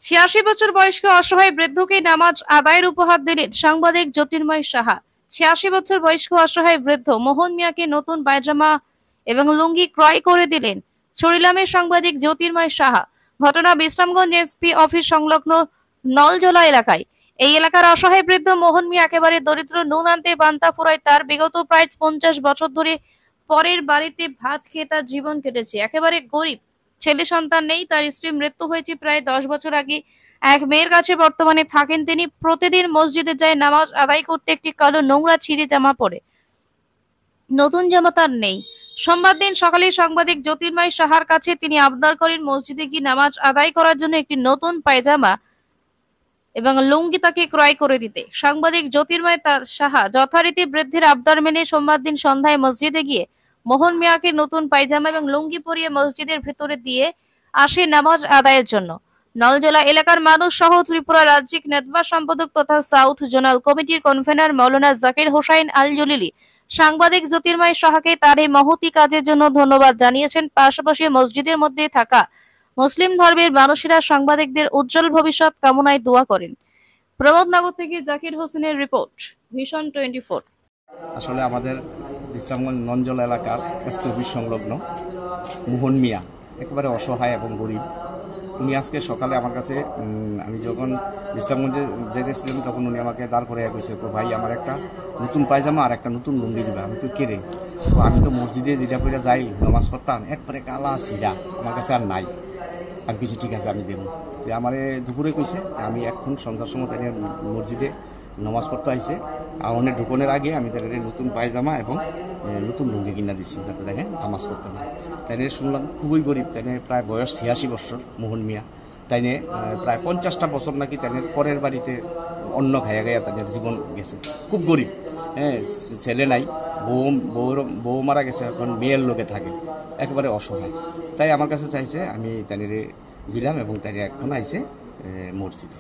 86 বছর বয়স্ক অসহায় বৃদ্ধকে নামাজ আদায়ের উপহার দিলেন সাংবাদিক জ্যোতির্ময় সাহা। 86 বছর বয়স্ক অসহায় বৃদ্ধ মোহন মিয়াকে নতুন পায়জামা এবং লুঙ্গি ক্রয় করে দিলেন চরিলামের সাংবাদিক জ্যোতির্ময় সাহা। ঘটনা বিশ্রামগঞ্জ এসপি অফিস সংলগ্ন নলজলা এলাকায়। এই এলাকার অসহায় বৃদ্ধ মোহন মিয়া একেবারে দরিদ্র, নুন আনতে পান্তা ফুরায় তার বিগত প্রায় 50 বছর ধরে পরের বাড়িতে ভাত খেয়ে তার জীবন কেটেছে। একেবারে গরিব, ছেলে সন্তান নেই। তার স্ত্রীর মৃত্যু হয়েছে প্রায় 10 বছর আগে। এক মেয়ের কাছে বর্তমানে থাকেন তিনি। প্রতিদিন মসজিদে যায় নামাজ আদায় করতে। একটি কালো নোংরা ছিঁড়ে জামা পরে, নতুন জামা তার নেই। সোমবার দিন সকালে সাংবাদিক জ্যোতির্ময় সাহার কাছে তিনি আবদার করেন মসজিদে গিয়ে নামাজ আদায় করার জন্য একটি নতুন পায়জামা এবং লুঙ্গি তাকে ক্রয় করে দিতে। সাংবাদিক জ্যোতির্ময় সাহা যথারীতি বৃদ্ধের আবদার মেনে সোমবার দিন সন্ধ্যায় মসজিদে গিয়ে মোহন মিয়াকে নতুন পায়জামা এবং লুঙ্গি পরিয়ে মসজিদের ভেতরে দিয়ে আসে নামাজ আদায়ের জন্য। নলজলা এলাকার মানুষ সহ ত্রিপুরা রাজ্যিক নেতবা সম্পাদক তথা সাউথ জোনাল কমিটির কনভেনার মৌলানা জাকির হোসাইন আল জলিলি সাংবাদিক জ্যোতির্ময় সাহাকে তার এই মহতি কাজের জন্য ধন্যবাদ জানিয়েছেন। পাশাপাশি মসজিদের মধ্যে থাকা মুসলিম ধর্মের মানুষেরা সাংবাদিকদের উজ্জ্বল ভবিষ্যৎ কামনায় দোয়া করেন। প্রমোদনগর থেকে জাকির হোসেনের রিপোর্ট, ভিশন 24। আসলে আমাদের বিশ্রামগঞ্জ নঞ্জল এলাকার এসপি অফিস সংলগ্ন মোহন মিয়া একেবারে অসহায় এবং গরিব। উনি আজকে সকালে আমার কাছে, আমি যখন বিশ্রামগঞ্জে যেতেছিলাম তখন উনি আমাকে দাঁড় করে কইছে, তো ভাই আমার একটা নতুন পায়জামা আর একটা নতুন লুঙ্গি দিবা। আমি তো কেড়ে, তো আমি তো মসজিদে যেটা করে যাই নামাজ পড়তাম, একবারে কালা সিরা আমার কাছে আর নাই। আর কিছু ঠিক আছে আমি দেবো। তো আমারে দুপুরে কইছে আমি এখন সন্ধ্যার সময় তাই মসজিদে নামাজ পড়তে আইছে। আর অনেক ঢুকনের আগে আমি তাদের নতুন পায়জামা এবং নতুন লুঙ্গি কিনা দিচ্ছি যাতে দেখে নামাজ পড়তে পারে। তাই শুনলাম খুবই গরিব। তাই প্রায় বয়স 86 বছর মোহন মিয়া। তাই প্রায় 50টা বছর নাকি তাই পরের বাড়িতে অন্ন খাইয়া গাইয়া তাদের জীবন গেছে। খুব গরিব, হ্যাঁ, ছেলে নাই, বউ মারা গেছে, এখন মেয়ের লোকে থাকে, একেবারে অসহায়। তাই আমার কাছে চাইছে, আমি তাদের দিলাম এবং তাই এখন আইছে মসজিদে।